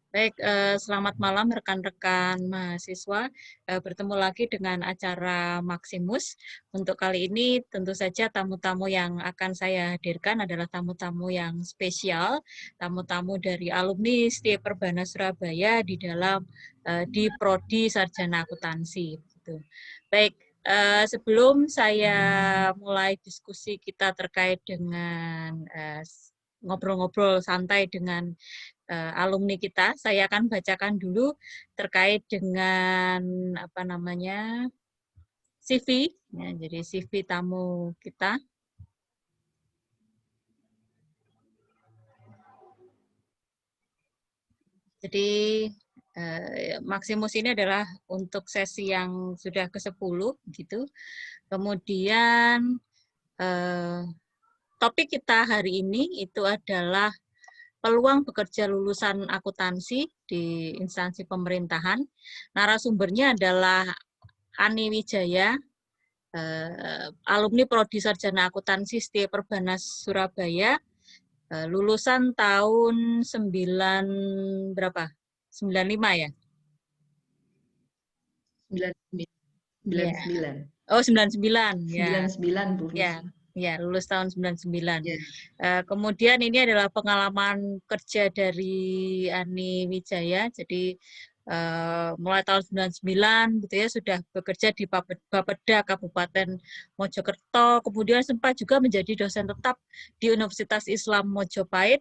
Baik, selamat malam rekan-rekan mahasiswa. Bertemu lagi dengan acara Maximus. Untuk kali ini tentu saja tamu-tamu yang akan saya hadirkan adalah tamu-tamu yang spesial, tamu-tamu dari alumni Setia Perbana Surabaya di Prodi Sarjana Akuntansi. Gitu. Baik, sebelum saya mulai diskusi kita terkait dengan ngobrol-ngobrol santai dengan alumni kita, saya akan bacakan dulu terkait dengan apa namanya CV, ya, jadi CV tamu kita. Jadi Maximus ini adalah untuk sesi yang sudah ke-10 gitu. Kemudian topik kita hari ini itu adalah peluang bekerja lulusan akuntansi di instansi pemerintahan. Narasumbernya adalah Ani Wijaya, alumni Prodi Sarjana Akuntansi Setia Perbanas Surabaya, lulusan tahun 95 ya? 99. Oh, 99 ya. 99 Bu Ya, Lucy. ya, lulus tahun 99. Ya. Kemudian ini adalah pengalaman kerja dari Ani Wijaya. Jadi mulai tahun 99 gitu ya sudah bekerja di Bapeda Kabupaten Mojokerto. Kemudian sempat juga menjadi dosen tetap di Universitas Islam Mojopahit.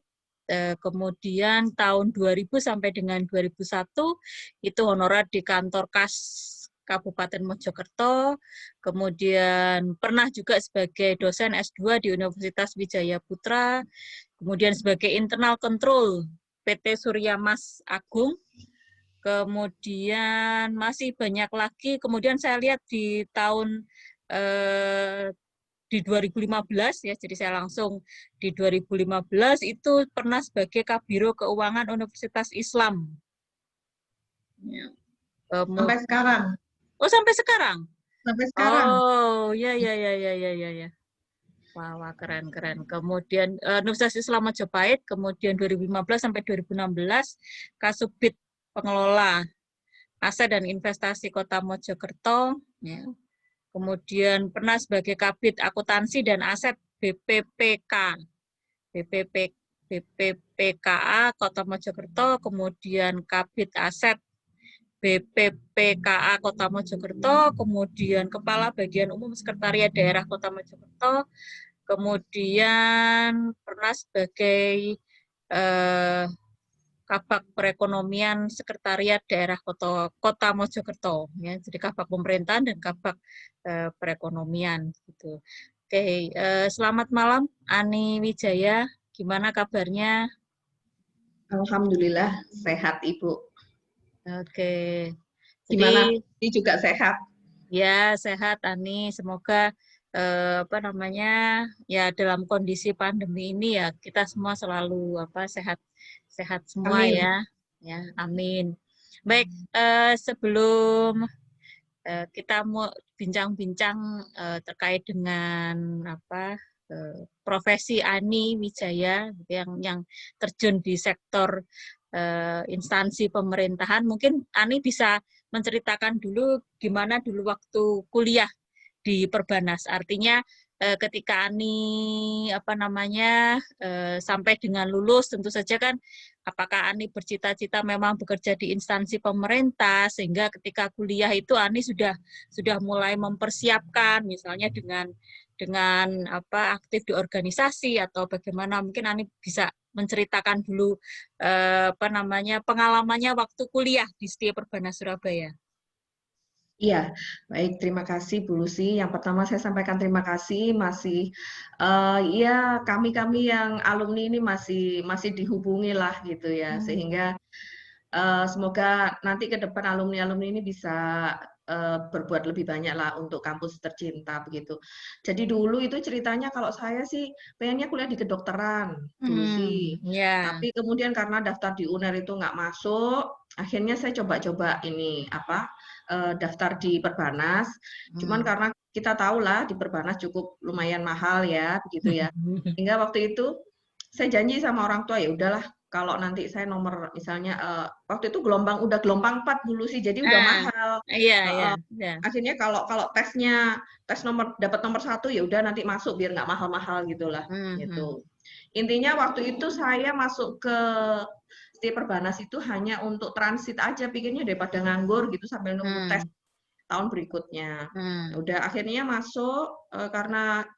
Kemudian tahun 2000 sampai dengan 2001 itu honorer di kantor Kas Kabupaten Mojokerto. Kemudian pernah juga sebagai dosen S2 di Universitas Wijaya Putra, kemudian sebagai internal control PT Surya Mas Agung, kemudian masih banyak lagi. Kemudian saya lihat di tahun di 2015 ya, jadi saya langsung di 2015 itu pernah sebagai Kabiro Keuangan Universitas Islam. Ya. Sampai sekarang. Oh, sampai sekarang. Sampai sekarang. Oh, ya ya ya ya ya ya ya. Wah, keren keren. Kemudian Universitas Islam Majapahit, kemudian 2015 sampai 2016 Kasubit Pengelola Aset dan Investasi Kota Mojokerto, ya. Kemudian pernah sebagai Kabid Akuntansi dan Aset BPPK, BPPKA Kota Mojokerto, kemudian Kabid Aset BPPKA Kota Mojokerto, kemudian Kepala Bagian Umum Sekretariat Daerah Kota Mojokerto, kemudian pernah sebagai Kabak Perekonomian Sekretariat Daerah Kota Mojokerto, ya, jadi Kabak Pemerintahan dan Kabak Perekonomian. Gitu. Oke, selamat malam Ani Wijaya, gimana kabarnya? Alhamdulillah sehat Ibu. Oke, Gimana? jadi Ini juga sehat. ya sehat Ani, semoga apa namanya ya dalam kondisi pandemi ini ya kita semua selalu sehat sehat semua Amin. ya amin. Baik, sebelum kita mau bincang-bincang terkait dengan profesi Ani Wijaya yang terjun di sektor instansi pemerintahan, mungkin Ani bisa menceritakan dulu gimana dulu waktu kuliah di Perbanas. Artinya ketika Ani sampai dengan lulus, tentu saja kan apakah Ani bercita-cita memang bekerja di instansi pemerintah sehingga ketika kuliah itu Ani sudah mulai mempersiapkan misalnya dengan aktif di organisasi atau bagaimana, mungkin Ani bisa menceritakan dulu pengalamannya waktu kuliah di Setia Perbana Surabaya. Iya, baik. Terima kasih Bu Lucy. Yang pertama saya sampaikan terima kasih ya kami yang alumni ini masih dihubungi lah gitu ya, sehingga semoga nanti ke depan alumni-alumni ini bisa berbuat lebih banyak lah untuk kampus tercinta begitu. Jadi dulu itu ceritanya kalau saya sih pengennya kuliah di kedokteran dulu sih. Ya. Tapi kemudian karena daftar di UNER itu nggak masuk, akhirnya saya coba-coba daftar di Perbanas. Cuman karena kita tahu lah di Perbanas cukup lumayan mahal ya begitu ya. Hingga waktu itu saya janji sama orang tua ya udahlah kalau nanti saya nomor misalnya waktu itu udah gelombang 4 dulu sih, jadi udah Ah, mahal. iya, iya, Heeh. iya. Akhirnya kalau kalau tes dapat nomor 1 ya udah nanti masuk biar nggak mahal-mahal gitulah, Mhm. gitu. Intinya waktu itu saya masuk ke STI Perbanas itu hanya untuk transit aja, pikirnya daripada nganggur gitu sambil nunggu tes Hmm. tahun berikutnya. Hmm. Udah akhirnya masuk karena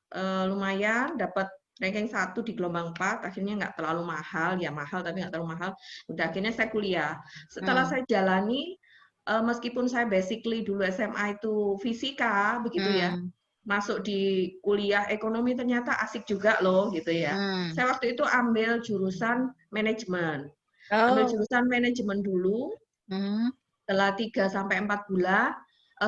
lumayan dapat ranking 1 di gelombang 4, akhirnya nggak terlalu mahal, ya mahal tapi nggak terlalu mahal. Udah akhirnya saya kuliah. Setelah Hmm. saya jalani, meskipun saya basically dulu SMA itu fisika begitu ya, Hmm. masuk di kuliah ekonomi ternyata asik juga loh gitu ya. Hmm. Saya waktu itu ambil jurusan manajemen. Ambil Oh. jurusan manajemen dulu, Hmm. setelah 3 sampai 4 bulan,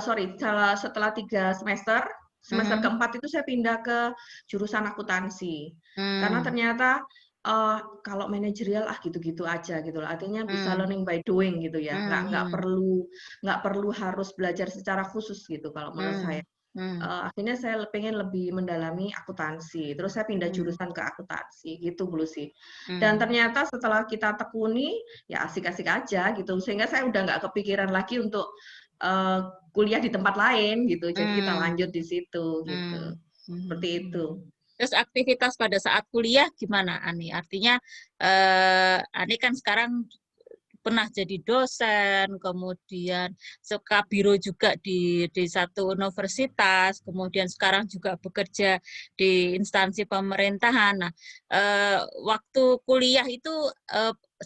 sorry, setelah 3 semester, semester Hmm. keempat itu saya pindah ke jurusan akuntansi. Karena Hmm. ternyata kalau manajerial gitu-gitu aja gitu loh. Artinya bisa Hmm. learning by doing gitu ya. Hmm. Hmm. Nggak perlu harus belajar secara khusus gitu kalau menurut saya. Hmm. Hmm. Akhirnya saya pengen lebih mendalami akuntansi, terus saya pindah Hmm. jurusan ke akuntansi, gitu dulu sih. Dan Hmm. ternyata setelah kita tekuni, ya asik-asik aja gitu, sehingga saya udah nggak kepikiran lagi untuk uh, kuliah di tempat lain gitu, jadi kita lanjut Hmm. di situ gitu, Hmm. seperti Hmm. itu. Terus aktivitas pada saat kuliah gimana, Ani? Artinya, Ani kan sekarang pernah jadi dosen, kemudian suka biro juga di satu universitas, kemudian sekarang juga bekerja di instansi pemerintahan. Nah, waktu kuliah itu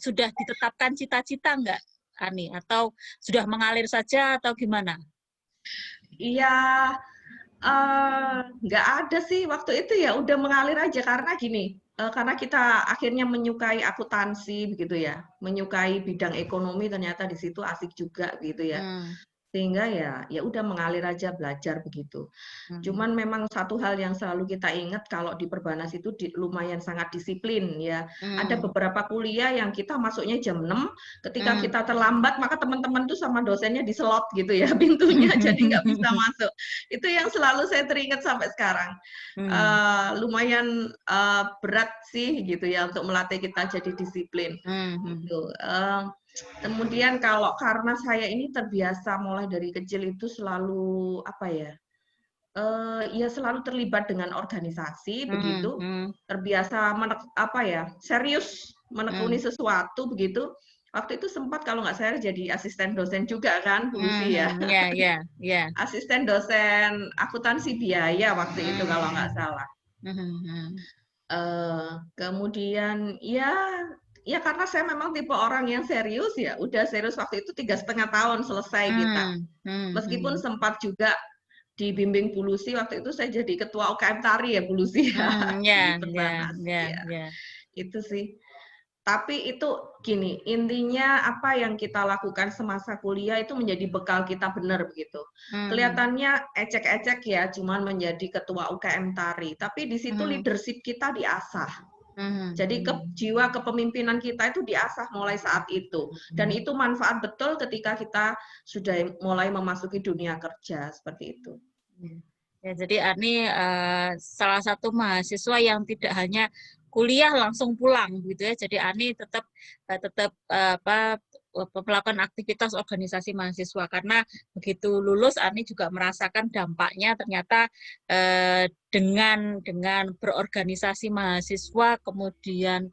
sudah ditetapkan cita-cita nggak, Ani? Atau sudah mengalir saja atau gimana? Iya, nggak ada sih waktu itu ya udah mengalir aja karena gini, karena kita akhirnya menyukai akuntansi begitu ya, menyukai bidang ekonomi ternyata di situ asik juga gitu ya. Hmm. Sehingga ya udah mengalir aja belajar begitu. Hmm. Cuman memang satu hal yang selalu kita ingat kalau di Perbanas itu lumayan sangat disiplin ya. Ada Hmm. beberapa kuliah yang kita masuknya jam 6, ketika Hmm. kita terlambat maka teman-teman tuh sama dosennya diselot gitu ya pintunya jadi nggak bisa masuk. Itu yang selalu saya teringat sampai sekarang. Hmm. Lumayan berat sih gitu ya untuk melatih kita jadi disiplin Hmm. gitu. Kemudian kalau karena saya ini terbiasa mulai dari kecil itu selalu apa ya? Ya selalu terlibat dengan organisasi Hmm. begitu, Hmm. terbiasa apa ya, serius menekuni Hmm. sesuatu begitu. Waktu itu sempat kalau nggak saya jadi asisten dosen juga kan, Bu Lucy ya. Hmm. Ya, ya, ya. Asisten dosen akuntansi biaya waktu itu kalau nggak Hmm. salah. Hmm. Kemudian ya karena saya memang tipe orang yang serius ya, udah serius waktu itu 3,5 tahun selesai kita. Hmm. Hmm. Meskipun Hmm. sempat juga dibimbing Bu Lucy, waktu itu saya jadi ketua UKM Tari ya Bu Lucy ya, Hmm. di Ya, ya, Perbanas. ya, Ya, ya. itu sih. Tapi itu gini, intinya apa yang kita lakukan semasa kuliah itu menjadi bekal kita benar begitu. Hmm. Kelihatannya ecek-ecek ya, cuman menjadi ketua UKM Tari, tapi di situ Hmm. leadership kita diasah. Hmm. Jadi jiwa kepemimpinan kita itu diasah mulai saat itu. Dan itu manfaat betul ketika kita sudah mulai memasuki dunia kerja, seperti itu. Ya, jadi Ani salah satu mahasiswa yang tidak hanya kuliah langsung pulang gitu ya. Jadi Ani tetap melakukan aktivitas organisasi mahasiswa karena begitu lulus Ani juga merasakan dampaknya ternyata dengan berorganisasi mahasiswa kemudian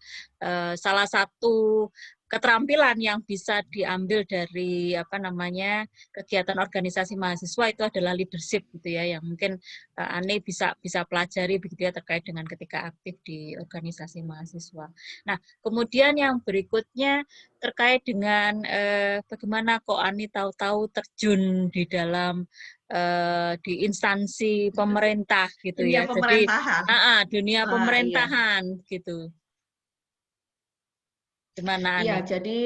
salah satu keterampilan yang bisa diambil dari kegiatan organisasi mahasiswa itu adalah leadership gitu ya, yang mungkin Ani bisa pelajari begitu ya terkait dengan ketika aktif di organisasi mahasiswa. Nah, kemudian yang berikutnya terkait dengan bagaimana kok Ani tahu-tahu terjun di dalam di instansi pemerintah gitu Dunia ya. Jadi pemerintahan. dunia Iya. pemerintahan gitu. Gimana Iya, Ani? jadi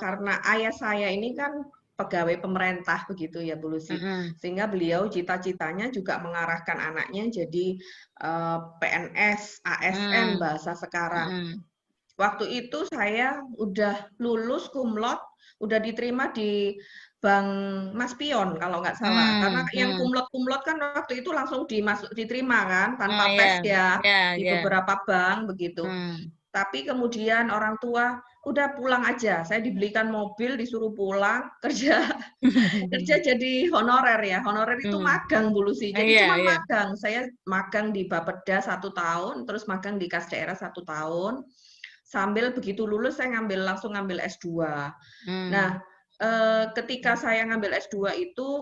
karena ayah saya ini kan pegawai pemerintah begitu ya Bu Lucy. Mm-mm. Sehingga beliau cita-citanya juga mengarahkan anaknya jadi PNS, ASN Mm. bahasa sekarang. Mm. Waktu itu saya udah lulus kumlot, udah diterima di Bank Maspion kalau nggak salah. Karena Mm. yang Mm. kumlot-kumlot kan waktu itu langsung diterima kan, Oh tanpa tes ya, ya ya, di ya. beberapa bank begitu. Hmm. Tapi kemudian orang tua, udah pulang aja. Saya dibelikan mobil, disuruh pulang, kerja kerja jadi honorer ya. Honorer itu Hmm. magang dulu sih. Jadi Iya, cuman iya. magang. Saya magang di Bapeda 1 tahun, terus magang di kas daerah 1 tahun. Sambil begitu lulus saya langsung ngambil S2. Hmm. Nah, ketika saya ngambil S2 itu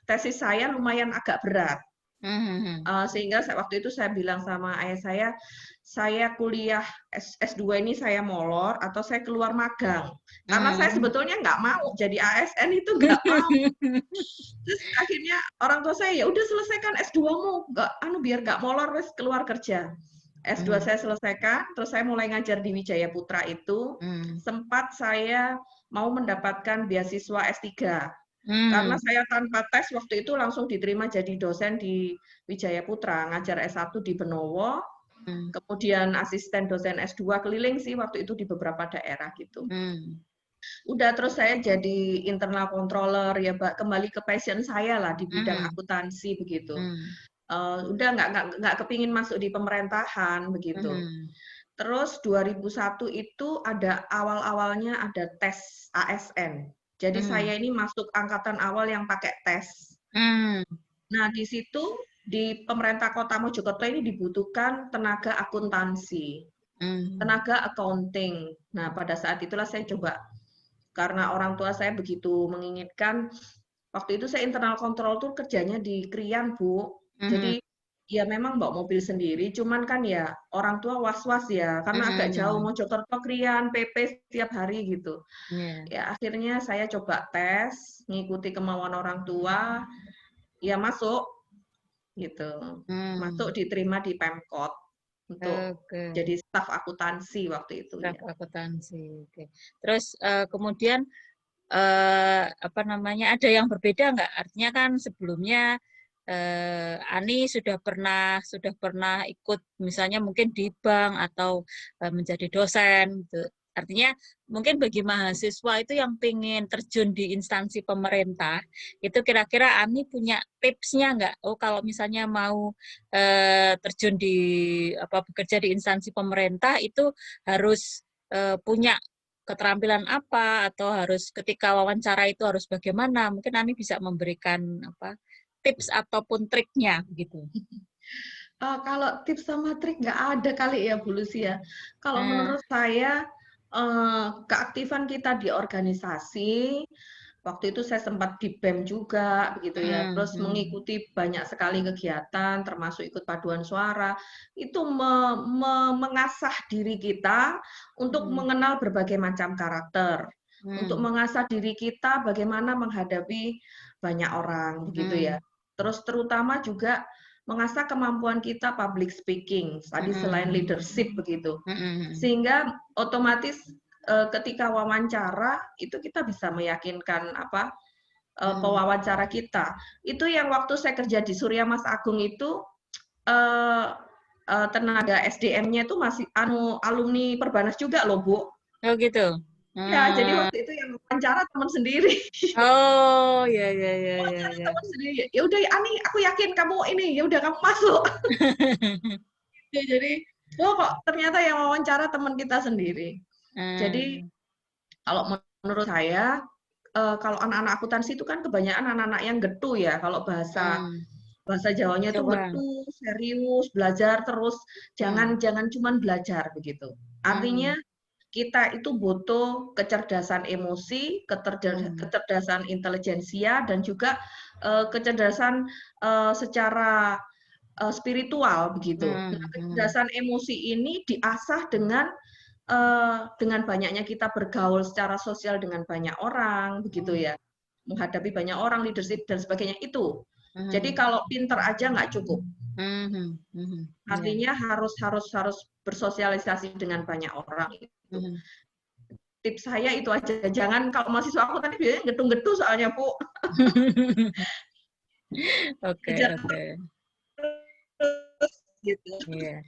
tesis saya lumayan agak berat. Hmm. Sehingga waktu itu saya bilang sama ayah saya kuliah S2 ini saya molor atau saya keluar magang. Karena saya Hmm. sebetulnya nggak mau jadi ASN itu nggak mau. Terus akhirnya orang tua saya ya udah selesaikan S2-mu, nggak biar nggak molor wes keluar kerja. S2 Hmm. saya selesaikan, terus saya mulai ngajar di Wijaya Putra itu. Hmm. Sempat saya mau mendapatkan beasiswa S3. Karena Hmm. saya tanpa tes waktu itu langsung diterima jadi dosen di Wijaya Putra, ngajar S1 di Benowo, Hmm. kemudian asisten dosen S2 keliling sih waktu itu di beberapa daerah gitu. Hmm. Udah terus saya jadi internal controller ya, Mbak, kembali ke passion saya lah di bidang Hmm. akuntansi begitu. Hmm. Udah nggak kepingin masuk di pemerintahan begitu. Hmm. Terus 2001 itu ada awal-awalnya ada tes ASN. Jadi Hmm. saya ini masuk angkatan awal yang pakai tes. Hmm. Nah, di situ di pemerintah Kota Mojokerto ini dibutuhkan tenaga akuntansi, Hmm. tenaga accounting. Nah, pada saat itulah saya coba karena orang tua saya begitu menginginkan. Waktu itu saya internal kontrol tuh kerjanya di Krian, Bu. Hmm. Jadi ya memang bawa mobil sendiri, cuman kan ya orang tua was-was ya, karena agak jauh Hmm. Mojokerto Krian, PP setiap hari gitu. Yeah. Ya akhirnya saya coba tes, ngikuti kemauan orang tua, ya masuk gitu. Masuk Hmm. diterima di Pemkot untuk Oke. jadi staf akuntansi waktu itu Staf ya. akuntansi. Oke. Terus kemudian apa namanya, ada yang berbeda nggak? Artinya kan sebelumnya Ani sudah pernah ikut misalnya mungkin di bank atau menjadi dosen gitu. Artinya mungkin bagi mahasiswa itu yang ingin terjun di instansi pemerintah, itu kira-kira Ani punya tipsnya nggak? Oh, kalau misalnya mau terjun di bekerja di instansi pemerintah itu harus punya keterampilan apa, atau harus ketika wawancara itu harus bagaimana? Mungkin Ani bisa memberikan tips ataupun triknya gitu. Kalau tips sama trik nggak ada kali ya Bu Lucy ya. Kalau Hmm. menurut saya keaktifan kita di organisasi, waktu itu saya sempat di BEM juga begitu ya. Hmm. Terus Hmm. mengikuti banyak sekali kegiatan, termasuk ikut paduan suara, itu mengasah diri kita untuk Hmm. mengenal berbagai macam karakter, untuk Hmm. mengasah diri kita bagaimana menghadapi banyak orang begitu ya. Hmm. Terus terutama juga mengasah kemampuan kita public speaking, tadi selain Hmm. leadership begitu. Hmm. Sehingga otomatis ketika wawancara itu kita bisa meyakinkan Hmm. pewawancara kita. Itu yang waktu saya kerja di Surya Mas Agung itu eh, tenaga SDM-nya itu masih alumni Perbanas juga loh, Bu. Oh gitu. Ya, jadi Hmm. waktu itu yang wawancara teman sendiri. Oh, ya, ya, ya, ya, Wawancara ya. teman sendiri. Ya udah Ani, aku yakin kamu ini, ya udah kamu masuk. Ya, jadi, oh kok ternyata yang wawancara teman kita sendiri. Jadi Hmm. kalau menurut saya, kalau anak-anak akuntansi itu kan kebanyakan anak-anak yang getu ya. Kalau bahasa Hmm. bahasa Jawanya itu Coba. getu, serius, belajar terus, Hmm. jangan jangan cuman belajar begitu. Artinya Hmm. kita itu butuh kecerdasan emosi, Hmm. kecerdasan intelijensia, dan juga kecerdasan secara spiritual begitu. Nah, Hmm. Hmm. kecerdasan emosi ini diasah dengan banyaknya kita bergaul secara sosial dengan banyak orang begitu Hmm. ya, menghadapi banyak orang, leadership dan sebagainya itu. Jadi Hmm. kalau pinter aja nggak cukup, Hmm. Hmm. Hmm. Ya. artinya harus bersosialisasi dengan banyak orang itu. Hmm. Tips saya itu aja, jangan kalau mahasiswa aku tadi biasanya gedung-gedung soalnya Bu, Oke, belajar oke. terus gitu. Iya.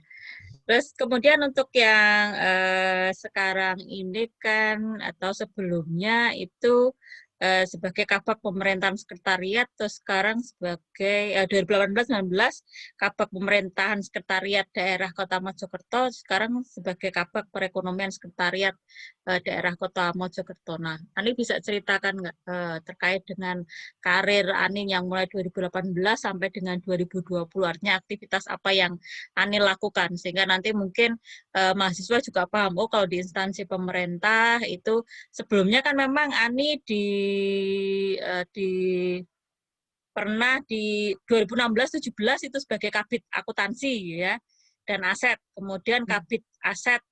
Terus kemudian untuk yang sekarang ini kan atau sebelumnya itu sebagai Kabag Pemerintahan Sekretariat, terus sekarang sebagai 2018-19 Kabag Pemerintahan Sekretariat Daerah Kota Mojokerto, sekarang sebagai Kabag Perekonomian Sekretariat Daerah Kota Mojokerto. Nah, Ani bisa ceritakan nggak terkait dengan karir Ani yang mulai 2018 sampai dengan 2020, artinya aktivitas apa yang Ani lakukan, sehingga nanti mungkin mahasiswa juga paham, oh kalau di instansi pemerintah itu sebelumnya kan memang Ani pernah di 2016-17 itu sebagai Kabid Akuntansi ya dan Aset, kemudian Kabid Aset,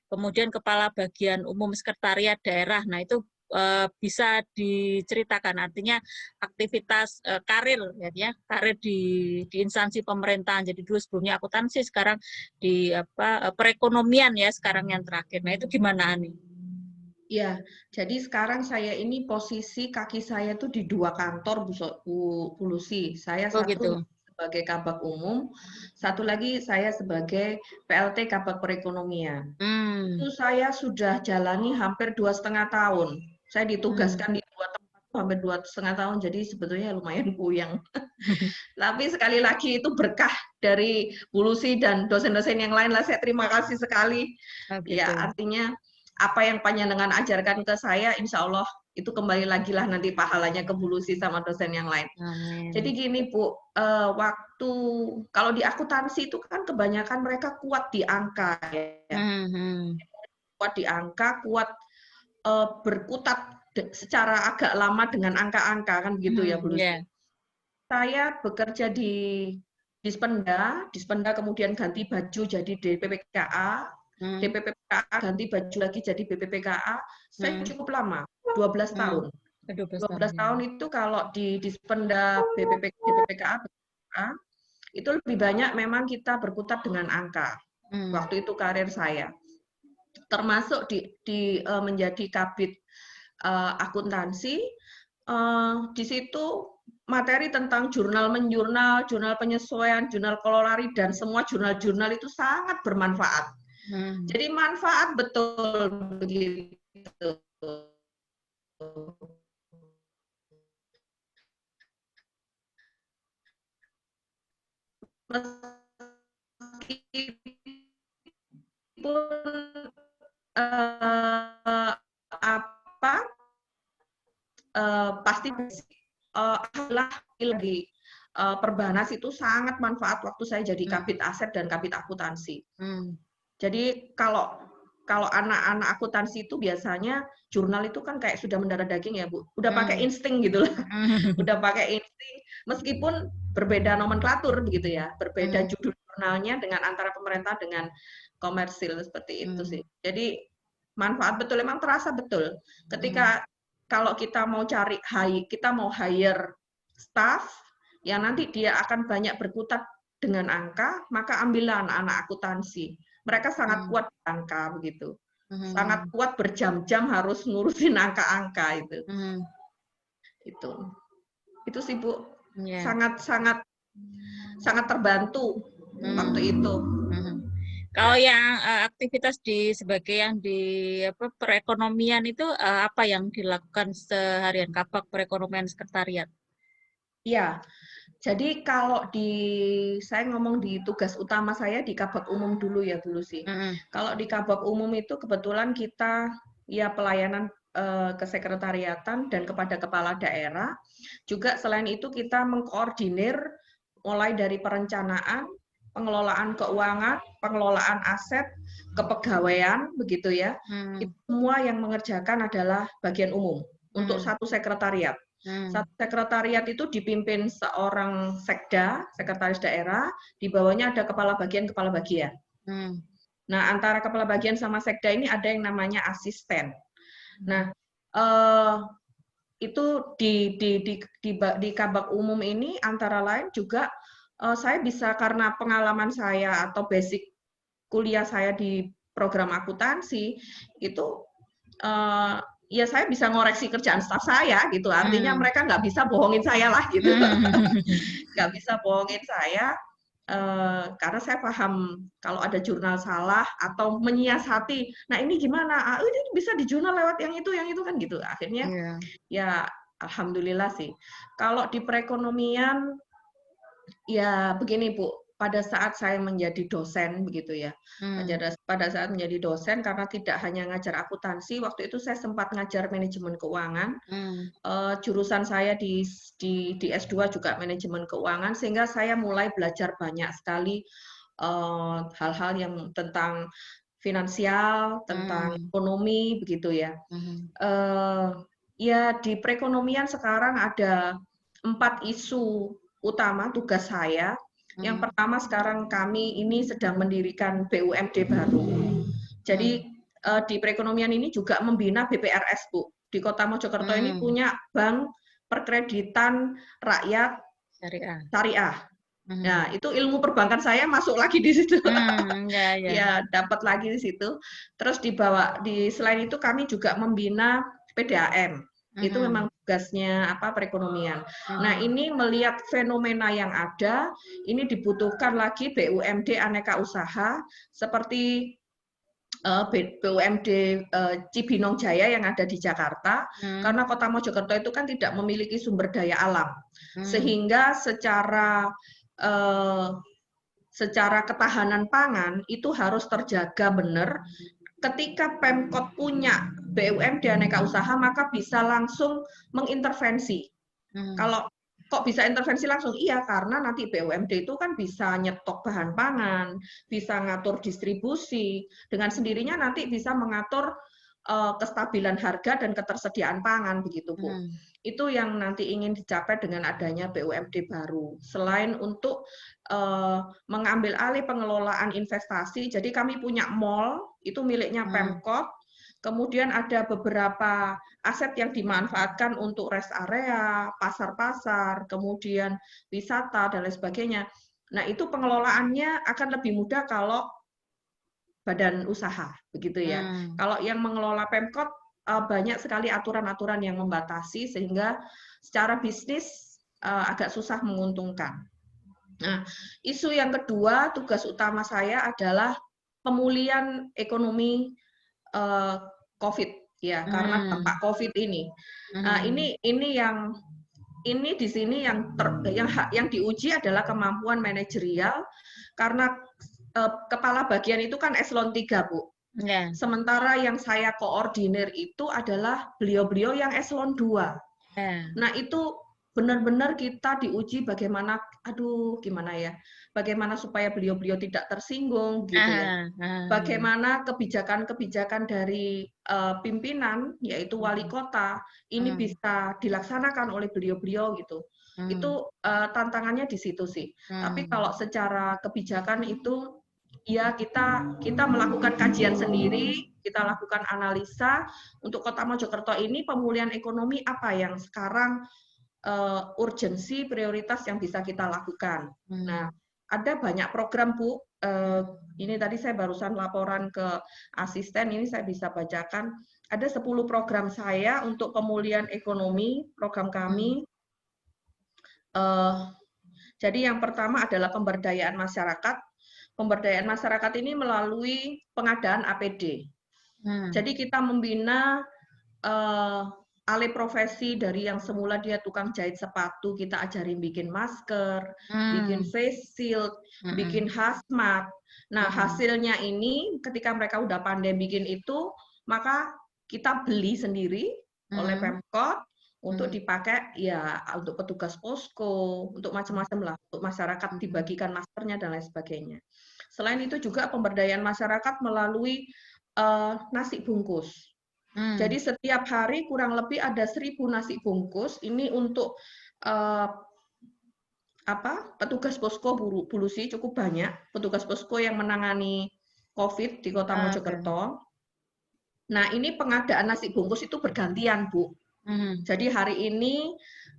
kemudian Kepala Bagian Umum Sekretariat Daerah. Nah itu bisa diceritakan, artinya aktivitas karir ya karir di instansi pemerintahan. Jadi dulu sebelumnya akuntansi, sekarang di perekonomian ya sekarang yang terakhir. Nah itu gimana Ani? Ya, jadi sekarang saya ini posisi kaki saya tuh di 2 kantor, Bu Lucy. Saya Oh satu gitu. sebagai Kabag Umum, satu lagi saya sebagai PLT Kabag Perekonomian. Itu saya sudah jalani hampir 2,5 tahun. Saya ditugaskan di 2 tempat hampir 2,5 tahun, jadi sebetulnya lumayan puyeng. Tapi sekali lagi itu berkah dari Bu Lucy dan dosen-dosen yang lain lah. Saya terima kasih sekali. Oh Ya, gitu. artinya apa yang panjenengan ajarkan ke saya, insya Allah itu kembali lagi lah nanti pahalanya ke Bu Lucy sama dosen yang lain. Jadi Amin. gini Bu, waktu kalau di akuntansi itu kan kebanyakan mereka kuat di angka ya, kuat di angka, kuat berkutat secara agak lama dengan angka-angka kan begitu ya Bu Lucy. Yeah. Saya bekerja di Dispenda kemudian ganti baju jadi DPPKA, DPPKA ganti baju lagi jadi BPPKA, saya cukup lama, 12 tahun. 12 12 tahun. tahun itu kalau di Dispenda BPPKA itu lebih banyak memang kita berkutat dengan angka. Waktu itu karir saya. Termasuk menjadi kabid akuntansi, di situ materi tentang jurnal menjurnal, jurnal penyesuaian, jurnal kolorari, dan semua jurnal-jurnal itu sangat bermanfaat. Jadi manfaat betul begitu. Meskipun pasti adalah lagi Perbanas itu sangat manfaat waktu saya jadi kabid aset dan kabid akuntansi. Jadi kalau anak-anak akuntansi itu biasanya jurnal itu kan kayak sudah mendarah daging ya Bu, udah pakai insting gitu lah, udah pakai insting meskipun berbeda nomenklatur begitu ya, berbeda judul jurnalnya dengan antara pemerintah dengan komersil seperti itu sih. Jadi manfaat betul, emang terasa betul ketika kalau kita mau kita mau hire staff yang nanti dia akan banyak berkutat dengan angka, maka ambillah anak-anak akuntansi. Mereka sangat kuat angka begitu. Sangat kuat berjam-jam harus ngurusin angka-angka itu. Itu sih Bu. Sangat terbantu waktu itu. Kalau yang aktivitas sebagai yang di perekonomian itu apa yang dilakukan seharian Kabag Perekonomian Sekretariat? Iya. Jadi kalau saya ngomong di tugas utama saya di Kabag Umum dulu ya Bu Lucy. Kalau di Kabag Umum itu kebetulan kita ya pelayanan kesekretariatan dan kepada kepala daerah. Juga selain itu kita mengkoordinir mulai dari perencanaan, pengelolaan keuangan, pengelolaan aset, kepegawaian begitu ya. Itu semua yang mengerjakan adalah bagian umum untuk satu sekretariat. Satu sekretariat itu dipimpin seorang sekda, sekretaris daerah, di bawahnya ada kepala bagian. Nah, antara kepala bagian sama sekda ini ada yang namanya asisten. Nah, itu di Kabag Umum ini antara lain juga saya bisa karena pengalaman saya atau basic kuliah saya di program akuntansi itu ya saya bisa ngoreksi kerjaan staf saya gitu, artinya mereka nggak bisa bohongin saya lah gitu, nggak bisa bohongin saya. karena saya paham kalau ada jurnal salah atau menyiasati, nah ini gimana? Ah, ini bisa di jurnal lewat yang itu kan gitu. Akhirnya Iya. ya alhamdulillah sih. Kalau di perekonomian ya begini Bu, pada saat saya menjadi dosen begitu ya. Pada saat menjadi dosen karena tidak hanya ngajar akuntansi, waktu itu saya sempat ngajar manajemen keuangan. Jurusan saya di S2 juga manajemen keuangan, sehingga saya mulai belajar banyak sekali hal-hal yang tentang finansial, tentang ekonomi begitu ya. Ya di perekonomian sekarang ada 4 isu utama tugas saya. Yang pertama sekarang kami ini sedang mendirikan BUMD baru. Jadi di perekonomian ini juga membina BPRS, Bu. Di Kota Mojokerto ini punya bank perkreditan rakyat syariah. Nah, itu ilmu perbankan saya masuk lagi di situ. Ya, ya. Ya, dapat lagi di situ. Terus selain itu kami juga membina PDAM. Itu memang tugasnya perekonomian. Nah, ini melihat fenomena yang ada, ini dibutuhkan lagi BUMD aneka usaha seperti BUMD Cibinong Jaya yang ada di Jakarta, karena Kota Mojokerto itu kan tidak memiliki sumber daya alam, sehingga secara ketahanan pangan itu harus terjaga benar. Ketika Pemkot punya BUMD aneka usaha, maka bisa langsung mengintervensi. Kalau kok bisa intervensi langsung? Iya, karena nanti BUMD itu kan bisa nyetok bahan pangan, bisa ngatur distribusi, dengan sendirinya nanti bisa mengatur kestabilan harga dan ketersediaan pangan begitu, Bu. Itu yang nanti ingin dicapai dengan adanya BUMD baru. Selain untuk mengambil alih pengelolaan investasi, jadi kami punya mall, itu miliknya Pemkot, kemudian ada beberapa aset yang dimanfaatkan untuk rest area, pasar-pasar, kemudian wisata, dan lain sebagainya. Nah, itu pengelolaannya akan lebih mudah kalau badan usaha, begitu ya. Kalau yang mengelola Pemkot, banyak sekali aturan-aturan yang membatasi, sehingga secara bisnis agak susah menguntungkan. Nah, isu yang kedua, tugas utama saya adalah pemulihan ekonomi COVID ya, karena dampak COVID ini. Ini di sini yang diuji adalah kemampuan manajerial, karena kepala bagian itu kan eselon 3, Bu. Yeah. Sementara yang saya koordinir itu adalah beliau-beliau yang eselon 2. Nah, itu benar-benar kita diuji bagaimana supaya beliau-beliau tidak tersinggung gitu ya. Bagaimana kebijakan-kebijakan dari pimpinan, yaitu wali kota, ini bisa dilaksanakan oleh beliau-beliau gitu. Itu tantangannya di situ sih. Tapi kalau secara kebijakan itu ya kita melakukan kajian sendiri, kita lakukan analisa untuk Kota Mojokerto ini pemulihan ekonomi apa yang sekarang urgensi prioritas yang bisa kita lakukan. Nah, ada banyak program, Bu. Ini tadi saya barusan laporan ke asisten, ini saya bisa bacakan. Ada 10 program saya untuk pemulihan ekonomi, program kami. Jadi yang pertama adalah pemberdayaan masyarakat. Pemberdayaan masyarakat ini melalui pengadaan APD. Jadi kita membina alih profesi dari yang semula dia tukang jahit sepatu, kita ajarin bikin masker, bikin face shield, bikin hazmat. Nah, hasilnya ini ketika mereka udah pandai bikin itu, maka kita beli sendiri oleh Pemkot untuk dipakai ya untuk petugas posko, untuk macam-macam lah, untuk masyarakat dibagikan maskernya dan lain sebagainya. Selain itu juga pemberdayaan masyarakat melalui nasi bungkus. Jadi setiap hari kurang lebih ada 1.000 nasi bungkus. Ini untuk petugas posko Bulusi cukup banyak. Petugas posko yang menangani COVID di Kota Mojokerto. Nah, ini pengadaan nasi bungkus itu bergantian, Bu. Jadi hari ini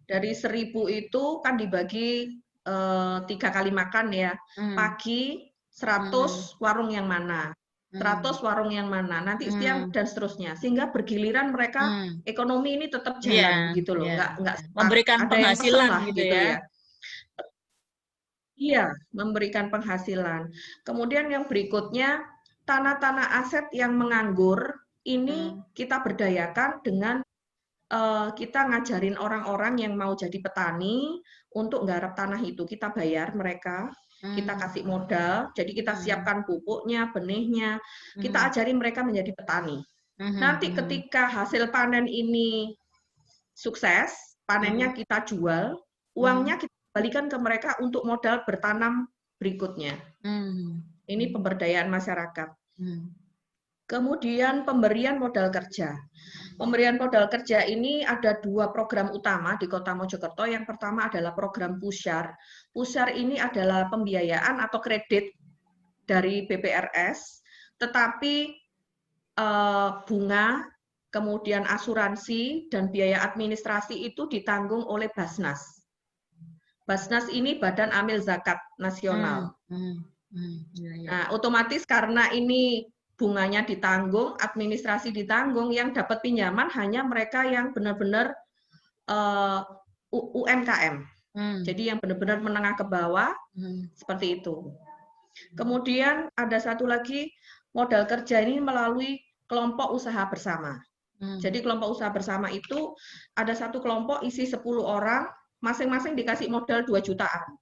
dari 1.000 itu kan dibagi 3 kali makan ya. Pagi 100 warung yang mana. 100 warung yang mana, nanti siang dan seterusnya, sehingga bergiliran mereka ekonomi ini tetap jalan gitu loh, nggak memberikan ada yang pesen lah penghasilan gitu ya. Iya, memberikan penghasilan. Kemudian yang berikutnya, tanah-tanah aset yang menganggur, ini Hmm. kita berdayakan dengan kita ngajarin orang-orang yang mau jadi petani untuk nggarap tanah itu. Kita bayar mereka, kita Hmm. kasih modal, jadi kita Hmm. siapkan pupuknya, benihnya, kita Hmm. ajarin mereka menjadi petani. Hmm. Nanti Hmm. ketika hasil panen ini sukses, panennya Hmm. kita jual, Hmm. uangnya kita kembalikan ke mereka untuk modal bertanam berikutnya. Hmm. Ini pemberdayaan masyarakat. Hmm. Kemudian pemberian modal kerja. Pemberian modal kerja ini ada 2 program utama di Kota Mojokerto. Yang pertama adalah program Pushar. Pushar ini adalah pembiayaan atau kredit dari BPRS, tetapi bunga, kemudian asuransi, dan biaya administrasi itu ditanggung oleh Basnas. Basnas ini Badan Amil Zakat Hmm. Nasional. Hmm. Hmm. Ya, ya. Nah, otomatis karena ini bunganya ditanggung, administrasi ditanggung, yang dapat pinjaman hanya mereka yang benar-benar UMKM. Hmm. Jadi yang benar-benar menengah ke bawah, seperti itu. Kemudian ada satu lagi, modal kerja ini melalui kelompok usaha bersama. Jadi kelompok usaha bersama itu ada satu kelompok isi 10 orang, masing-masing dikasih modal 2 jutaan.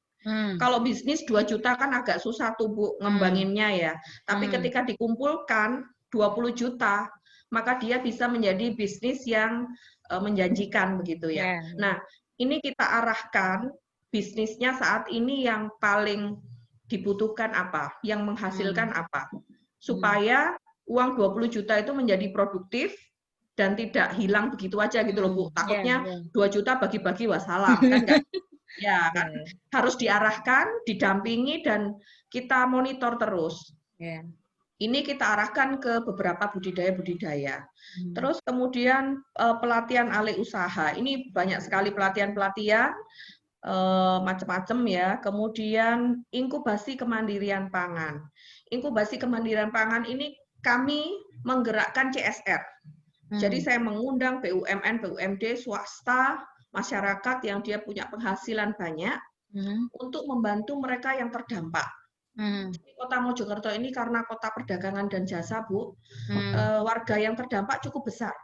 Kalau bisnis 2 juta kan agak susah tuh Bu ngembanginnya ya. Tapi ketika dikumpulkan 20 juta, maka dia bisa menjadi bisnis yang menjanjikan begitu ya. Ya, ya. Nah, ini kita arahkan bisnisnya saat ini yang paling dibutuhkan apa, yang menghasilkan apa. Supaya uang 20 juta itu menjadi produktif dan tidak hilang begitu aja gitu loh Bu. Ya, Takutnya ya. 2 juta bagi-bagi wassalam kan enggak. Ya kan, Ya, harus diarahkan, didampingi, dan kita monitor terus. ya. Ini kita arahkan ke beberapa budidaya-budidaya. Terus kemudian pelatihan alih usaha. Ini banyak sekali pelatihan-pelatihan macam-macam ya. Kemudian inkubasi kemandirian pangan. Inkubasi kemandirian pangan ini kami menggerakkan CSR. Jadi saya mengundang BUMN, BUMD, swasta, masyarakat yang dia punya penghasilan banyak untuk membantu mereka yang terdampak. Kota Mojokerto ini karena kota perdagangan dan jasa, Bu, warga yang terdampak cukup besar.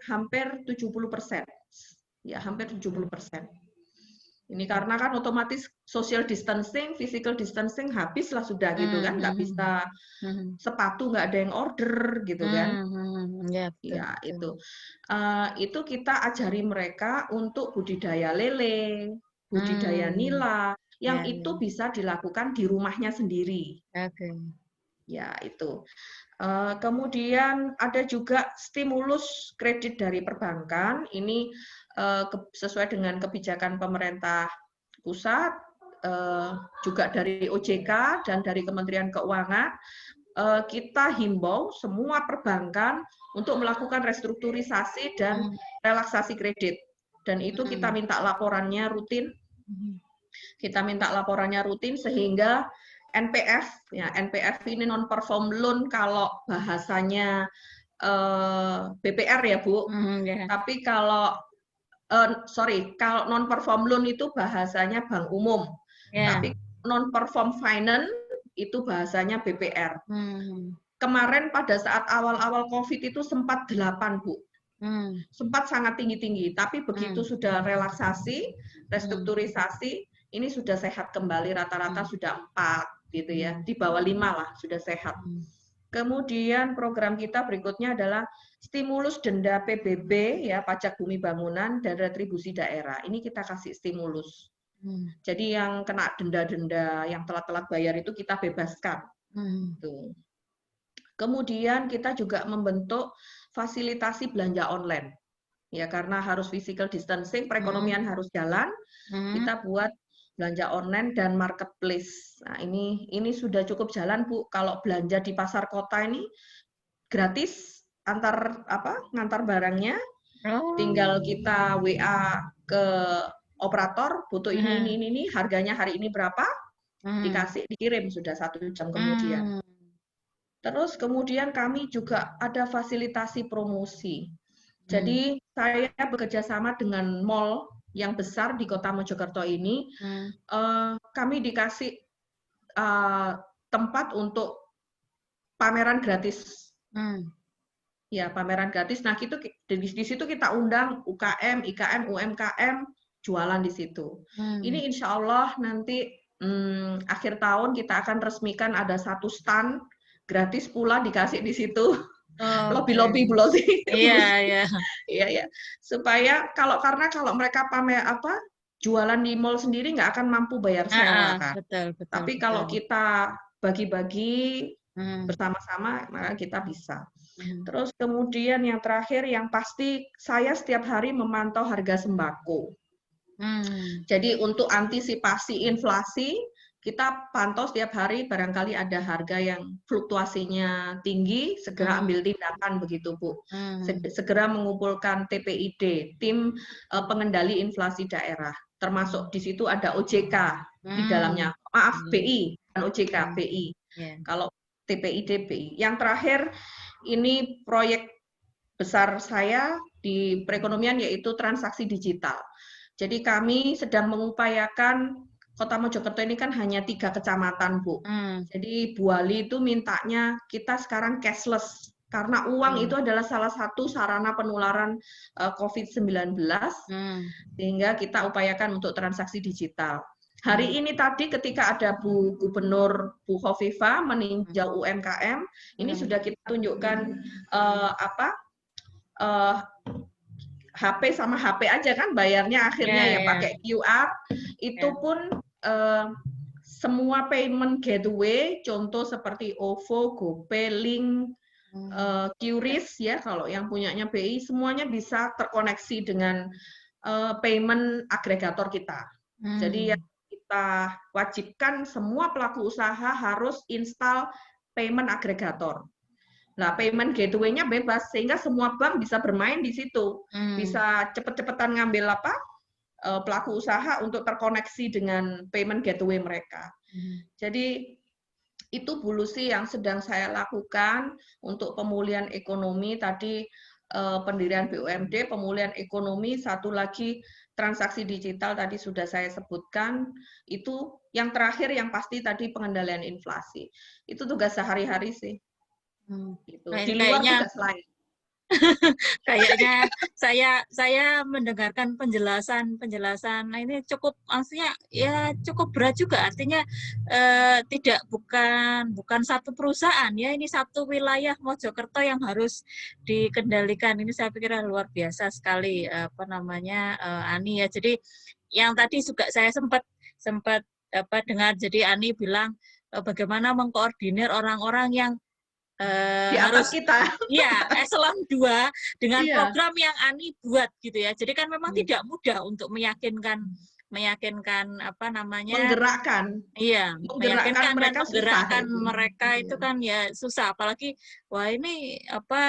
Hampir 70%. Ya, hampir 70%. Ini karena kan otomatis social distancing, physical distancing habislah sudah gitu kan, nggak bisa sepatu nggak ada yang order gitu kan. Ya, betul, Ya, betul. itu kita ajari mereka untuk budidaya lele, budidaya nila, yang Ya, itu ya. bisa dilakukan di rumahnya sendiri. Oke. Ya, itu. Kemudian ada juga stimulus kredit dari perbankan. Ini sesuai dengan kebijakan pemerintah pusat, juga dari OJK dan dari Kementerian Keuangan. Kita himbau semua perbankan untuk melakukan restrukturisasi dan relaksasi kredit. Dan itu kita minta laporannya rutin. Kita minta laporannya rutin sehingga NPF, ya NPF ini non perform loan kalau bahasanya BPR ya Bu. Ya. Tapi kalau kalau non perform loan itu bahasanya bank umum. Ya. Tapi non perform finance itu bahasanya BPR. Kemarin pada saat awal-awal COVID itu sempat 8, Bu. Sempat sangat tinggi-tinggi, tapi begitu sudah relaksasi, restrukturisasi, ini sudah sehat kembali, rata-rata sudah 4 gitu ya, di bawah 5 lah, sudah sehat. Kemudian program kita berikutnya adalah stimulus denda PBB, ya pajak bumi bangunan, dan retribusi daerah. Ini kita kasih stimulus. Jadi yang kena denda-denda, yang telat-telat bayar itu kita bebaskan. Tuh. Kemudian kita juga membentuk fasilitasi belanja online. Ya, karena harus physical distancing, perekonomian harus jalan, kita buat belanja online dan marketplace. Nah, ini sudah cukup jalan, Bu. Kalau belanja di pasar kota ini gratis ngantar barangnya. Tinggal kita WA ke operator, butuh ini, harganya hari ini berapa? Dikasih, dikirim sudah 1 jam kemudian. Terus kemudian kami juga ada fasilitasi promosi. Jadi saya bekerja sama dengan mall yang besar di Kota Mojokerto ini, kami dikasih tempat untuk pameran gratis. Ya, pameran gratis. Nah, itu di situ kita undang UKM, IKM, UMKM jualan di situ. Ini insya Allah nanti akhir tahun kita akan resmikan ada 1 stand gratis pula dikasih di situ. Lobby-lobby belum sih? Iya, iya. Iya, ya. Supaya karena kalau mereka jualan di mall sendiri nggak akan mampu bayar sewa kan. Betul, betul. Tapi kalau kita bagi-bagi bersama-sama, maka kita bisa. Terus kemudian yang terakhir, yang pasti saya setiap hari memantau harga sembako. Jadi untuk antisipasi inflasi, kita pantau setiap hari, barangkali ada harga yang fluktuasinya tinggi, segera ambil tindakan begitu, Bu. Segera mengumpulkan TPID, Tim Pengendali Inflasi Daerah. Termasuk di situ ada OJK di dalamnya. Maaf, BI, bukan OJK, BI. Kalau TPID, BI. Yang terakhir, ini proyek besar saya di perekonomian yaitu transaksi digital. Jadi kami sedang mengupayakan, Kota Mojokerto ini kan hanya 3 kecamatan, Bu. Jadi Bu Wali itu mintanya kita sekarang cashless, karena uang itu adalah salah satu sarana penularan COVID-19, sehingga kita upayakan untuk transaksi digital. Hari ini tadi ketika ada Bu Gubernur Bu Khofifah meninjau UMKM, ini sudah kita tunjukkan HP sama HP aja kan bayarnya akhirnya ya pakai QR. Itu pun semua payment gateway, contoh seperti OVO, GoPay, Link, QRIS ya, kalau yang punyanya BI, semuanya bisa terkoneksi dengan payment agregator kita. Jadi yang kita wajibkan semua pelaku usaha harus install payment agregator. Nah, payment gateway-nya bebas, sehingga semua bank bisa bermain di situ. Bisa cepet-cepetan ngambil pelaku usaha untuk terkoneksi dengan payment gateway mereka. Jadi, itu Bu Lucy yang sedang saya lakukan untuk pemulihan ekonomi. Tadi pendirian BUMD, pemulihan ekonomi, satu lagi transaksi digital tadi sudah saya sebutkan. Itu yang terakhir yang pasti tadi pengendalian inflasi. Itu tugas sehari-hari sih. Gitu. Di luar tugas lain. Kayaknya saya mendengarkan penjelasan nah ini cukup, maksudnya ya cukup berat juga, artinya bukan satu perusahaan ya, ini satu wilayah Mojokerto yang harus dikendalikan. Ini saya pikir luar biasa sekali Ani ya. Jadi yang tadi juga saya sempat dengar, jadi Ani bilang bagaimana mengkoordinir orang-orang yang di atas kita. Ya, eselon 2 dengan program yang Ani buat gitu ya. Jadi kan memang tidak mudah untuk meyakinkan menggerakkan. Iya, meyakinkan dan menggerakkan mereka itu kan ya susah, apalagi wah ini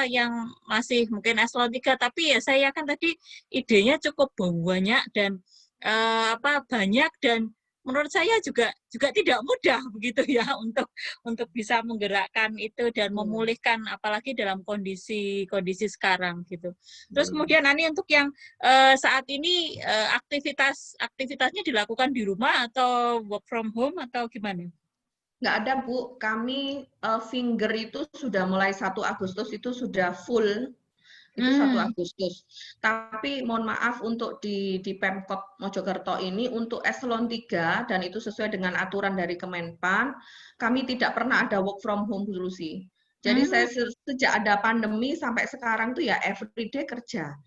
yang masih mungkin eselon 3, tapi ya saya kan tadi idenya cukup banyak dan banyak, dan menurut saya juga tidak mudah begitu ya untuk bisa menggerakkan itu dan memulihkan, apalagi dalam kondisi sekarang gitu. Terus kemudian Ani, untuk yang saat ini aktivitasnya dilakukan di rumah atau work from home atau gimana? Nggak ada, Bu. Kami finger itu sudah mulai 1 Agustus itu sudah full. Itu 1 Agustus. Tapi mohon maaf untuk di Pemkot Mojokerto ini, untuk eselon 3, dan itu sesuai dengan aturan dari Kemenpan, kami tidak pernah ada work from home dulu sih. Jadi saya sejak ada pandemi sampai sekarang tuh ya everyday kerja.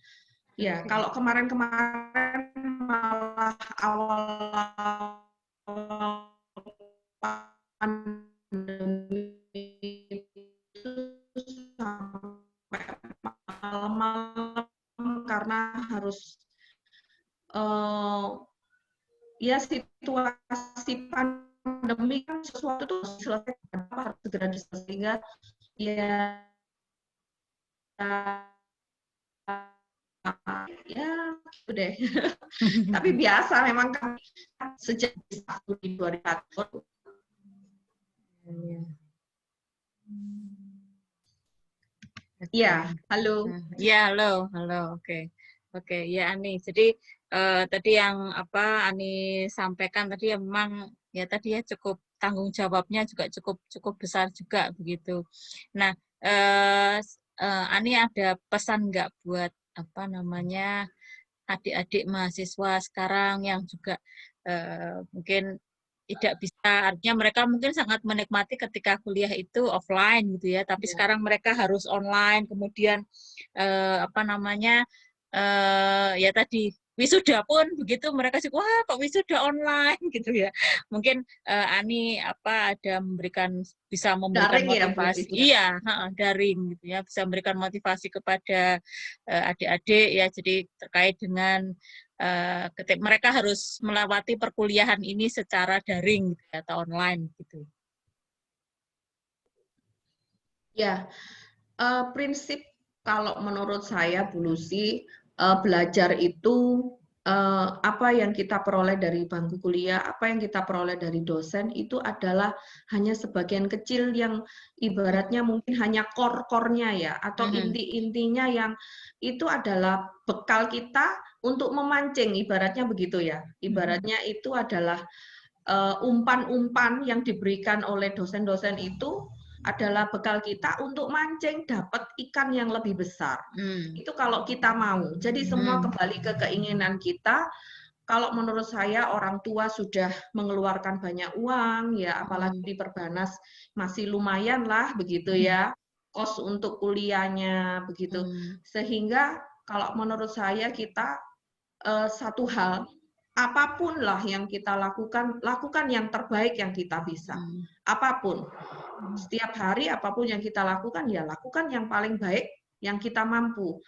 Ya, kalau kemarin-kemarin malah awal pandemi itu sampai malam-malam karena harus ya situasi pandemi kan sesuatu itu selesai, harus segera diselesaikan, sehingga ya gitu deh. Tapi biasa memang kami sejak di 2004. Iya, halo. Ya, halo, oke, ya Ani. Jadi tadi yang apa Ani sampaikan tadi ya memang ya tadi ya cukup tanggung jawabnya juga cukup besar juga begitu. Nah, Ani ada pesan nggak buat apa namanya adik-adik mahasiswa sekarang yang juga mungkin tidak bisa, artinya mereka mungkin sangat menikmati ketika kuliah itu offline gitu ya, tapi sekarang mereka harus online, kemudian apa namanya ya tadi wisuda pun begitu mereka sih wah kok wisuda online gitu ya. Mungkin Ani apa ada bisa memberikan Daring ya Bu motivasi, wisuda. iya daring gitu ya, bisa memberikan motivasi kepada adik-adik ya, jadi terkait dengan ketika mereka harus melewati perkuliahan ini secara daring gitu, atau online gitu. Ya, prinsip kalau menurut saya Bu Lucy, belajar itu apa yang kita peroleh dari bangku kuliah, apa yang kita peroleh dari dosen itu adalah hanya sebagian kecil yang ibaratnya mungkin hanya core-core-nya ya, atau inti-intinya yang itu adalah bekal kita untuk memancing, ibaratnya begitu ya. Ibaratnya itu adalah umpan-umpan yang diberikan oleh dosen-dosen itu adalah bekal kita untuk mancing dapat ikan yang lebih besar. Itu kalau kita mau. Jadi semua kembali ke keinginan kita. Kalau menurut saya orang tua sudah mengeluarkan banyak uang, ya apalagi di Perbanas masih lumayan lah begitu ya, kos untuk kuliahnya begitu. Sehingga kalau menurut saya kita satu hal, apapun lah yang kita lakukan, lakukan yang terbaik yang kita bisa. Apapun. Setiap hari apapun yang kita lakukan, ya lakukan yang paling baik yang kita mampu.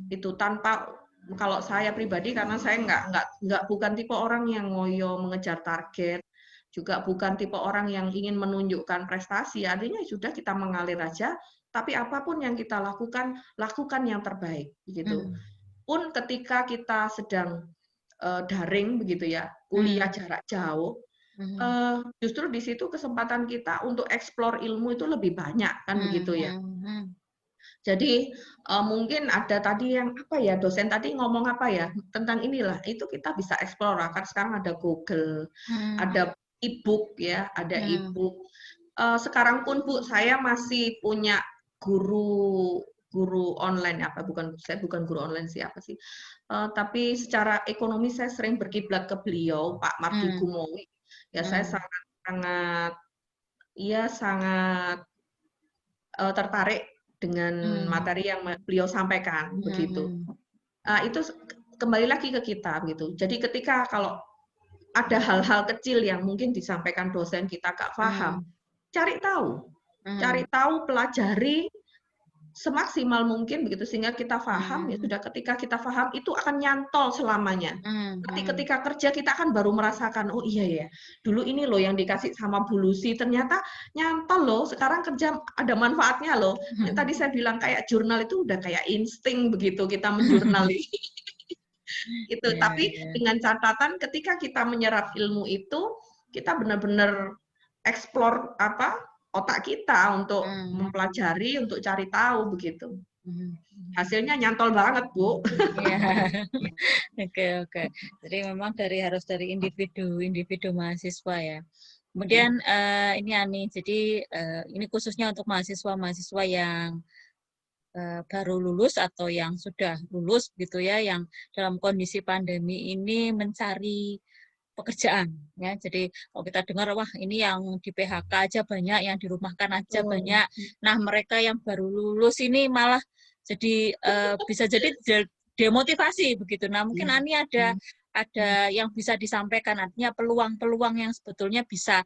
Itu tanpa, kalau saya pribadi karena saya nggak bukan tipe orang yang ngoyo mengejar target, juga bukan tipe orang yang ingin menunjukkan prestasi. Artinya sudah kita mengalir aja, tapi apapun yang kita lakukan, lakukan yang terbaik begitu. Pun ketika kita sedang daring begitu ya, kuliah jarak jauh, justru di situ kesempatan kita untuk eksplor ilmu itu lebih banyak kan begitu ya. Jadi mungkin ada tadi yang apa ya, dosen tadi ngomong apa ya tentang inilah, itu kita bisa eksplor kan sekarang ada Google, ada e-book ya, ada e-book. Sekarang pun Bu, saya masih punya guru online apa saya bukan guru online siapa sih, tapi secara ekonomi saya sering berkiblat ke beliau Pak Mardi Gumowi. Ya saya sangat iya sangat tertarik dengan materi yang beliau sampaikan begitu. Itu kembali lagi ke kita gitu. Jadi ketika kalau ada hal-hal kecil yang mungkin disampaikan dosen kita gak paham, cari tahu, pelajari semaksimal mungkin begitu sehingga kita paham ya sudah, ketika kita paham itu akan nyantol selamanya. Nanti ketika kerja kita akan baru merasakan oh iya ya dulu ini loh yang dikasih sama Bu Lucy ternyata nyantol loh, sekarang kerja ada manfaatnya loh. Yang tadi saya bilang kayak jurnal itu udah kayak insting begitu kita menjurnali. Itu tapi dengan catatan ketika kita menyerap ilmu itu kita benar-benar eksplor apa otak kita untuk mempelajari, untuk cari tahu begitu. Hasilnya nyantol banget, Bu. Oke. Jadi memang harus dari individu mahasiswa ya. Kemudian ini Ani, jadi ini khususnya untuk mahasiswa-mahasiswa yang baru lulus atau yang sudah lulus gitu ya, yang dalam kondisi pandemi ini mencari pekerjaan ya. Jadi kalau kita dengar wah ini yang di PHK aja banyak, yang dirumahkan aja banyak. Nah, mereka yang baru lulus ini malah jadi bisa jadi demotivasi begitu. Nah, mungkin Ani ada yang bisa disampaikan, artinya peluang-peluang yang sebetulnya bisa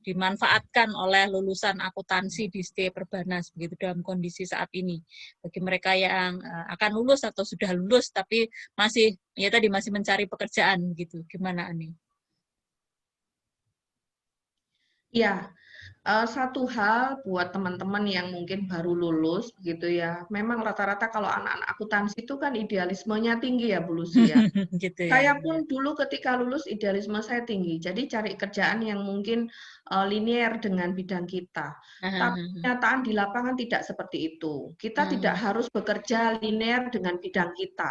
dimanfaatkan oleh lulusan akuntansi di ST Perbanas begitu dalam kondisi saat ini, bagi mereka yang akan lulus atau sudah lulus tapi masih mencari pekerjaan gitu. Gimana Ani? Ya, Satu hal buat teman-teman yang mungkin baru lulus begitu ya, memang rata-rata kalau anak-anak akuntansi itu kan idealismenya tinggi ya Bu Lucy ya. Gitu ya. Saya Ya. pun dulu ketika lulus idealisme saya tinggi, jadi cari kerjaan yang mungkin linier dengan bidang kita. Tapi kenyataan di lapangan tidak seperti itu. Kita tidak harus bekerja linier dengan bidang kita.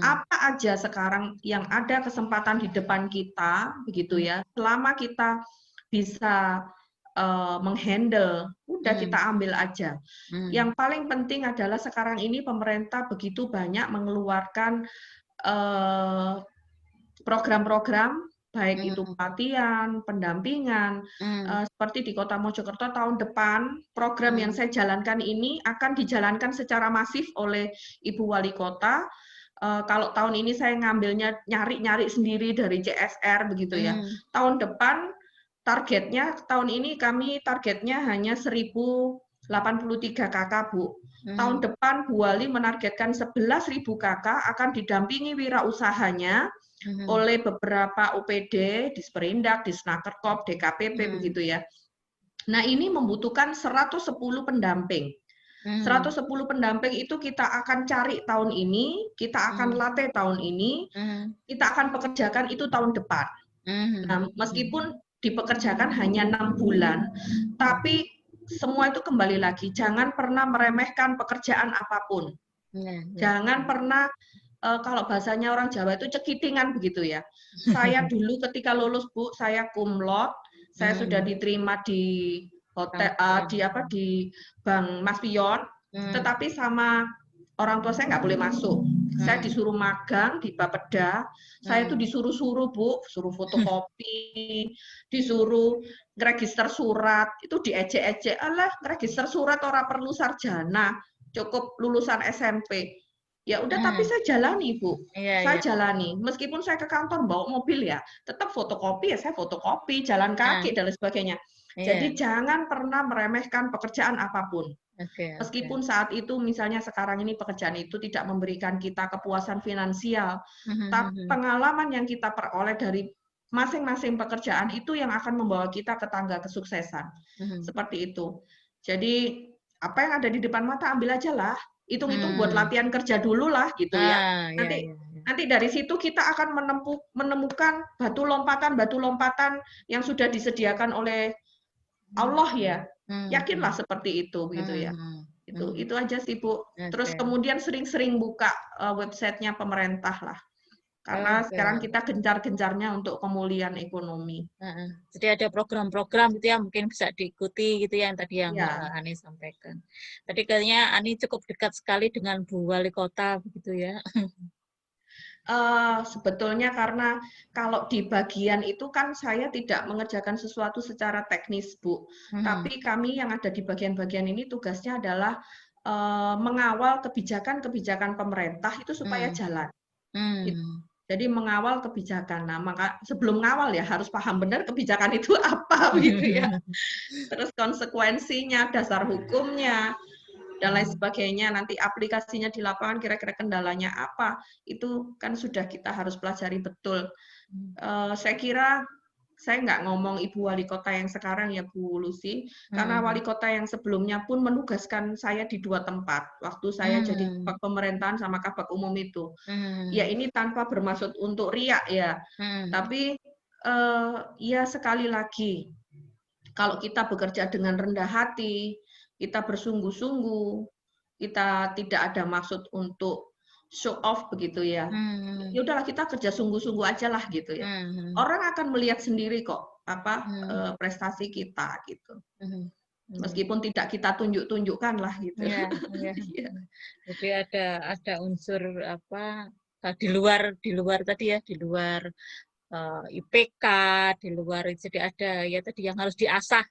Apa aja sekarang yang ada kesempatan di depan kita, begitu ya, selama kita bisa menghandle, udah kita ambil aja. Yang paling penting adalah sekarang ini pemerintah begitu banyak mengeluarkan program-program, baik itu pelatihan, pendampingan, seperti di Kota Mojokerto tahun depan, program yang saya jalankan ini akan dijalankan secara masif oleh Ibu Wali Kota. Kalau tahun ini saya ngambilnya nyari-nyari sendiri dari CSR begitu ya. Tahun depan targetnya, tahun ini kami targetnya hanya 1083 kakak, Bu. Tahun depan Bu Wali menargetkan 11.000 kakak akan didampingi wirausahanya oleh beberapa UPD, Disperindak, Disnakerkop, DKPP begitu ya. Nah, ini membutuhkan 110 pendamping. 110 pendamping itu kita akan cari tahun ini, kita akan latih tahun ini, kita akan pekerjakan itu tahun depan. Nah, meskipun dipekerjakan hanya 6 bulan, tapi semua itu kembali lagi, jangan pernah meremehkan pekerjaan apapun. Jangan pernah, kalau bahasanya orang Jawa itu cekitingan begitu ya. Saya dulu ketika lulus Bu, saya cum laude, saya sudah diterima di hotel, di Bank Mas Pion, tetapi sama orang tua saya nggak boleh masuk. Saya disuruh magang di Bapeda, saya itu disuruh-suruh Bu, suruh fotokopi, disuruh register surat, itu diejek-ejek, alah register surat orang perlu sarjana, cukup lulusan SMP. Ya udah, tapi saya jalani Bu, saya jalani. Meskipun saya ke kantor bawa mobil ya, tetap fotokopi ya saya fotokopi, jalan kaki dan lain sebagainya. Jadi jangan pernah meremehkan pekerjaan apapun. Meskipun saat itu misalnya sekarang ini pekerjaan itu tidak memberikan kita kepuasan finansial, tapi pengalaman yang kita peroleh dari masing-masing pekerjaan itu yang akan membawa kita ke tangga kesuksesan. Seperti itu. Jadi apa yang ada di depan mata ambil aja lah. Hitung-hitung buat latihan kerja dulu lah gitu ya. Nanti dari situ kita akan menemukan batu lompatan yang sudah disediakan oleh Allah ya. Yakinlah seperti itu gitu ya. Itu aja sih Bu. Terus kemudian sering-sering buka websitenya pemerintah lah. Karena sekarang kita gencar-gencarnya untuk pemulihan ekonomi. Jadi ada program-program gitu ya mungkin bisa diikuti gitu ya yang tadi yang Ani sampaikan. Tadi kayaknya Ani cukup dekat sekali dengan Bu Wali Kota begitu ya. Sebetulnya karena kalau di bagian itu kan saya tidak mengerjakan sesuatu secara teknis, Bu. Tapi kami yang ada di bagian-bagian ini tugasnya adalah mengawal kebijakan-kebijakan pemerintah itu supaya jalan. Jadi mengawal kebijakan. Nah, maka sebelum ngawal ya harus paham benar kebijakan itu apa begitu ya. Terus konsekuensinya, dasar hukumnya, dan lain sebagainya, nanti aplikasinya di lapangan kira-kira kendalanya apa, itu kan sudah kita harus pelajari betul. Saya kira saya nggak ngomong Ibu Wali Kota yang sekarang ya Bu Lucy, karena Wali Kota yang sebelumnya pun menugaskan saya di 2 tempat, waktu saya jadi Kabag Pemerintahan sama Kabag Umum itu. Ya ini tanpa bermaksud untuk riak ya, tapi ya sekali lagi, kalau kita bekerja dengan rendah hati, kita bersungguh-sungguh, kita tidak ada maksud untuk show off begitu ya. Ya udahlah kita kerja sungguh-sungguh aja lah gitu ya. Orang akan melihat sendiri kok apa prestasi kita gitu. Meskipun tidak kita tunjuk-tunjukkan lah gitu. Jadi ada unsur apa di luar tadi ya, di luar IPK, di luar jadi ada ya tadi yang harus diasah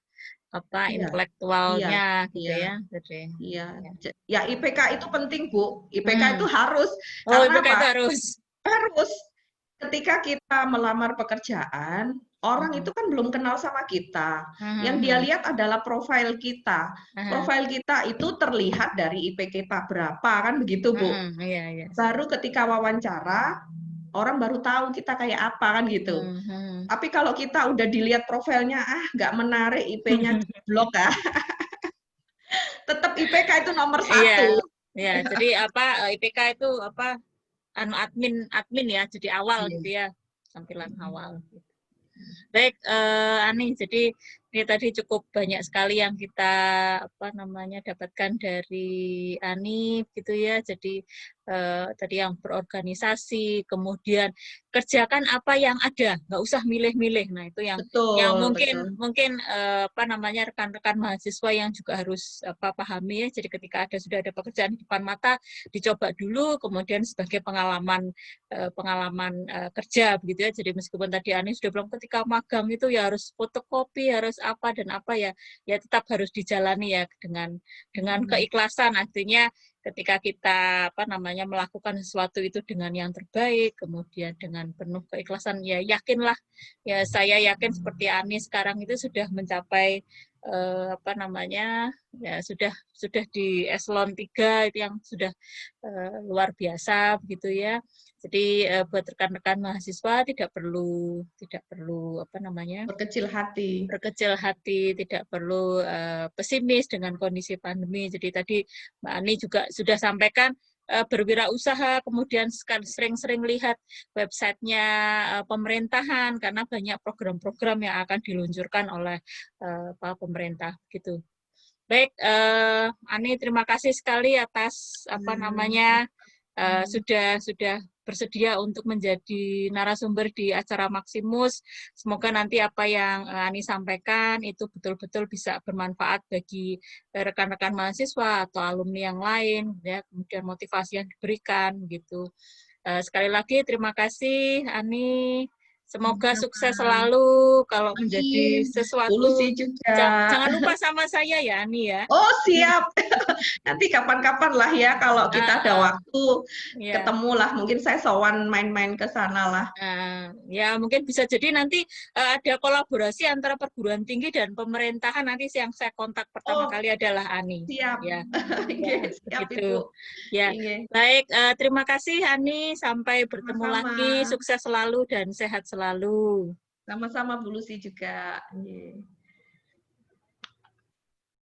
apa intelektualnya gitu ya. Jadi ya IPK itu penting Bu. IPK itu harus karena IPK apa? Itu harus. Ketika kita melamar pekerjaan, orang itu kan belum kenal sama kita. Yang dia lihat adalah profil kita. Profil kita itu terlihat dari IP kita berapa kan begitu Bu. Baru ketika wawancara orang baru tahu kita kayak apa kan gitu. Mhm. Tapi kalau kita udah dilihat profilnya, nggak menarik, IP-nya jeblok ah, tetap IPK itu nomor Iya, satu. ya. Jadi apa IPK itu apa anu admin admin ya, jadi awal Iya. gitu ya, tampilan awal. Baik, Ani, jadi ini tadi cukup banyak sekali yang kita apa namanya dapatkan dari Ani gitu ya. Jadi tadi yang berorganisasi, kemudian kerjakan apa yang ada, nggak usah milih-milih. Nah itu yang Betul, mungkin betul. mungkin apa namanya rekan-rekan mahasiswa yang juga harus apa pahami ya. Jadi ketika sudah ada pekerjaan di depan mata, dicoba dulu, kemudian sebagai pengalaman kerja begitu ya. Jadi meskipun tadi Ani sudah bilang ketika magang itu ya harus fotokopi, harus apa dan apa ya, ya tetap harus dijalani ya dengan keikhlasan. Artinya ketika kita apa namanya melakukan sesuatu itu dengan yang terbaik, kemudian dengan penuh keikhlasan, ya yakinlah, ya saya yakin seperti Ani sekarang itu sudah mencapai apa namanya ya sudah di eselon 3 itu yang sudah luar biasa begitu ya. Jadi buat rekan-rekan mahasiswa tidak perlu apa namanya Berkecil hati. berkecil hati, tidak perlu pesimis dengan kondisi pandemi. Jadi tadi Mbak Ani juga sudah sampaikan berwirausaha, kemudian sering-sering lihat websitenya pemerintahan karena banyak program-program yang akan diluncurkan oleh pemerintah gitu. Baik, Ani terima kasih sekali atas apa namanya sudah bersedia untuk menjadi narasumber di acara Maximus. Semoga nanti apa yang Ani sampaikan itu betul-betul bisa bermanfaat bagi rekan-rekan mahasiswa atau alumni yang lain, ya, kemudian motivasi yang diberikan gitu. Sekali lagi terima kasih Ani. Semoga sukses selalu kalau menjadi Amin. Polusi sesuatu. juga. Jangan lupa sama saya ya Ani ya. Oh, siap. Nanti kapan-kapan lah ya kalau kita ada Uh, waktu ya. ketemu lah. Mungkin saya sowan main-main ke sana lah. Ya mungkin bisa jadi nanti ada kolaborasi antara perguruan tinggi dan pemerintahan. Nanti yang saya kontak pertama Oh, kali adalah Ani. siap. Ya, ya Oke, siap Ibu. begitu. Ya, Oke, baik. Terima kasih Ani. Sampai bertemu sama-sama. lagi. Sukses selalu dan sehat selalu. Sama-sama Bu Lucy juga. Oke.